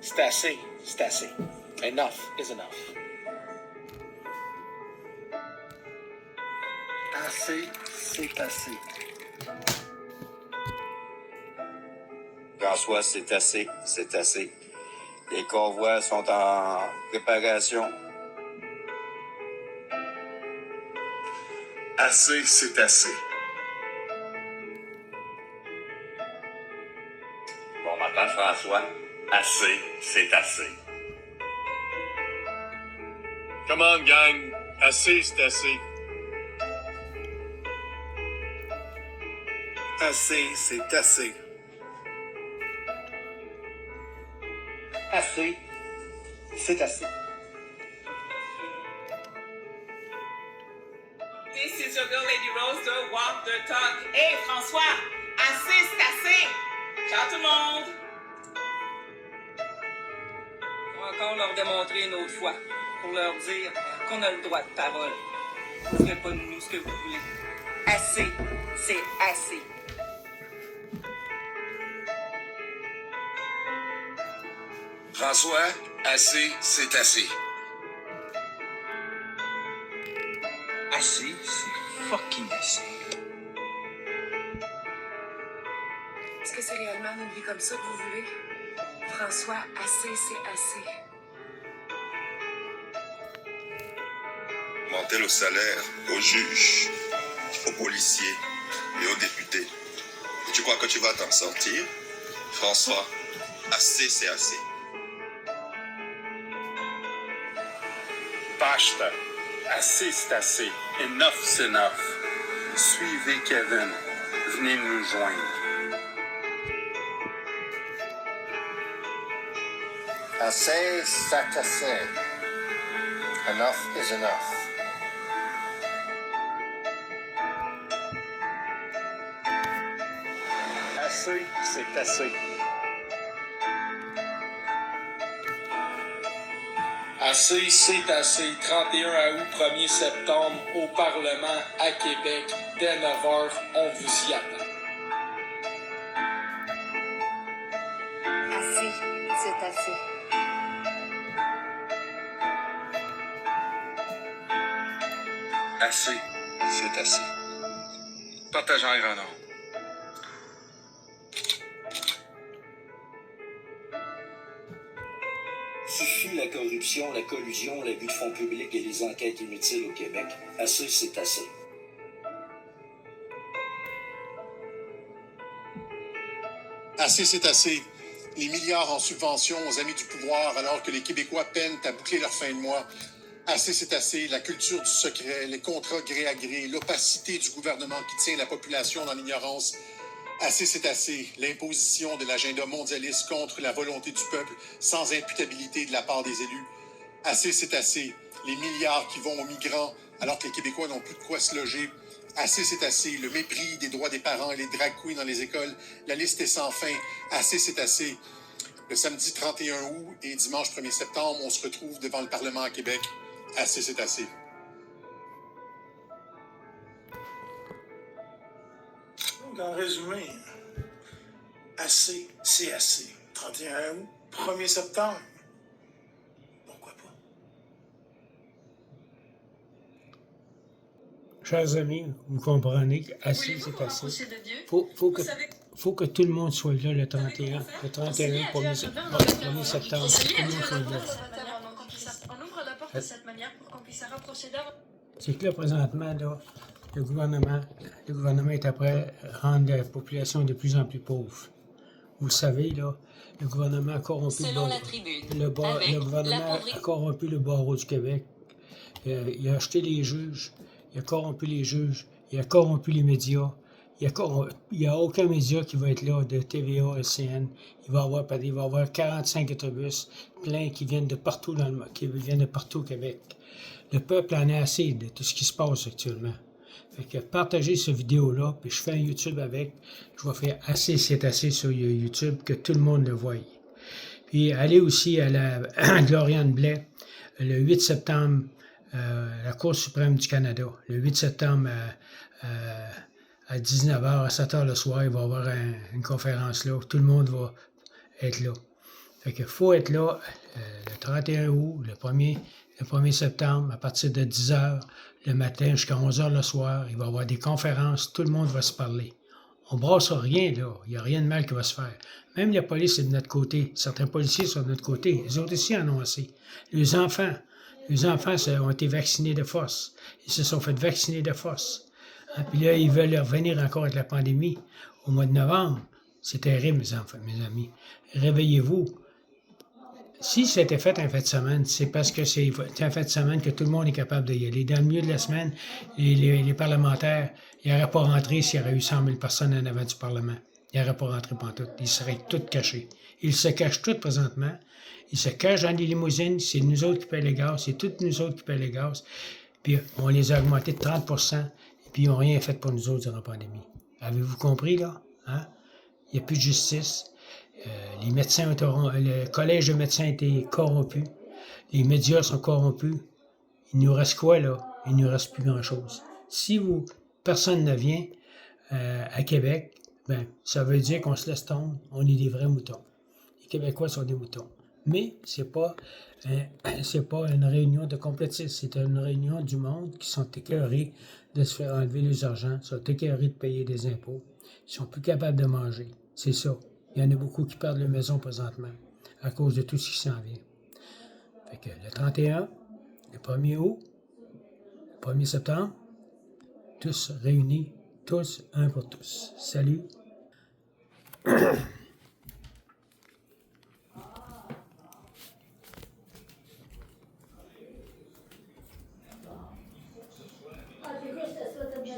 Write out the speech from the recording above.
C'est assez, c'est assez. Enough is enough. Assez, c'est assez. François, c'est assez, c'est assez. Les convois sont en préparation. Assez, c'est assez. Bon matin, François. Assez, c'est assez. Come on, gang. Assez, c'est assez. Assez, c'est assez. Assez, c'est assez. This is your girl Lady Rose de Walk the Talk. Hey François, assez c'est assez. Ciao tout le monde. On va encore leur démontrer une autre fois pour leur dire qu'on a le droit de parole. Vous ne ferez pas de nous ce que vous voulez. Assez, c'est assez. François, assez, c'est assez. Assez, c'est fucking assez. Est-ce que c'est réellement une vie comme ça que vous voulez? François, assez, c'est assez. Monter le salaire aux juges, aux policiers et aux députés. Et tu crois que tu vas t'en sortir? François, assez, c'est assez. Basta. Assez, c'est assez. Enough, c'est enough. Suivez Kevin. Venez nous joindre. Assez, c'est assez. Enough is enough. Assez, c'est assez. Assez, c'est assez. 31 août, 1er septembre, au Parlement, à Québec, dès 9h, on vous y attend. Assez, c'est assez. Assez, c'est assez. Partagez en grand nombre. Fichu la corruption, la collusion, l'abus de fonds publics et les enquêtes inutiles au Québec. Assez, c'est assez. Assez, c'est assez. Les milliards en subventions aux amis du pouvoir alors que les Québécois peinent à boucler leur fin de mois. Assez, c'est assez. La culture du secret, les contrats gré à gré, l'opacité du gouvernement qui tient la population dans l'ignorance. Assez, c'est assez. L'imposition de l'agenda mondialiste contre la volonté du peuple sans imputabilité de la part des élus. Assez, c'est assez. Les milliards qui vont aux migrants alors que les Québécois n'ont plus de quoi se loger. Assez, c'est assez. Le mépris des droits des parents et les drag queens dans les écoles. La liste est sans fin. Assez, c'est assez. Le samedi 31 août et dimanche 1er septembre, on se retrouve devant le Parlement à Québec. Assez, c'est assez. Donc, en résumé, assez, c'est assez. 31 août, 1er septembre. Pourquoi pas? Chers amis, vous comprenez qu'assez, c'est assez. Faut que tout le monde soit là le 31. Le 31, 1er septembre. Tout le monde soit là. On ouvre la porte de cette manière pour qu'on puisse se rapprocher d'avant. C'est que là, présentement, là, le gouvernement est après rendre la population de plus en plus pauvre. Vous le savez, là, le gouvernement a corrompu le gouvernement a corrompu le barreau du Québec. Il a acheté les juges, il a corrompu les juges, il a corrompu les médias. Il n'y a aucun média qui va être là, de TVA, LCN. Il va y avoir 45 autobus pleins qui viennent de partout au Québec. Le peuple en a assez de tout ce qui se passe actuellement. Fait que partagez cette vidéo-là, puis je fais un YouTube avec. Je vais faire assez, c'est assez sur YouTube, que tout le monde le voie. Puis allez aussi à la Gloriane Blais, le 8 septembre, la Cour suprême du Canada. Le 8 septembre, à 19h, à 7h le soir, il va y avoir une conférence là. Tout le monde va être là. Fait qu'il faut être là le 31 août, le 1er septembre, à partir de 10h le matin jusqu'à 11h le soir. Il va y avoir des conférences, tout le monde va se parler. On ne brasse rien, là. Il n'y a rien de mal qui va se faire. Même la police est de notre côté. Certains policiers sont de notre côté. Les autres aussi en ont assez. Les enfants ont été vaccinés de force. Ils se sont fait vacciner de force. Hein? Puis là, ils veulent revenir encore avec la pandémie au mois de novembre. C'est terrible, mes amis. Réveillez-vous. Si c'était fait un fait de semaine, c'est parce que c'est un fait de semaine que tout le monde est capable d'y aller. Dans le milieu de la semaine, les parlementaires, ils n'auraient pas rentré s'il y aurait eu 100 000 personnes en avant du Parlement. Ils n'auraient pas rentré pantoute. Ils seraient tous cachés. Ils se cachent tous présentement. Ils se cachent dans des limousines. C'est nous autres qui payons les gaz. C'est toutes nous autres qui payons les gaz. Puis on les a augmentés de 30 et puis ils n'ont rien fait pour nous autres durant la pandémie. Avez-vous compris, là? Hein? Il n'y a plus de justice. Les médecins, le collège de médecins a été corrompu. Les médias sont corrompus. Il nous reste quoi, là? Il ne nous reste plus grand-chose. Si personne ne vient à Québec, ben, ça veut dire qu'on se laisse tomber. On est des vrais moutons. Les Québécois sont des moutons. Mais c'est pas une réunion de complotistes. C'est une réunion du monde qui sont écœurés de se faire enlever les argents, sont écœurés de payer des impôts. Ils sont plus capables de manger. C'est ça. Il y en a beaucoup qui perdent leur maison présentement à cause de tout ce qui s'en vient. Fait que le 31, le 1er août, le 1er septembre, tous réunis, tous, un pour tous. Salut! Ah, c'est quoi, je t'assois comme ça,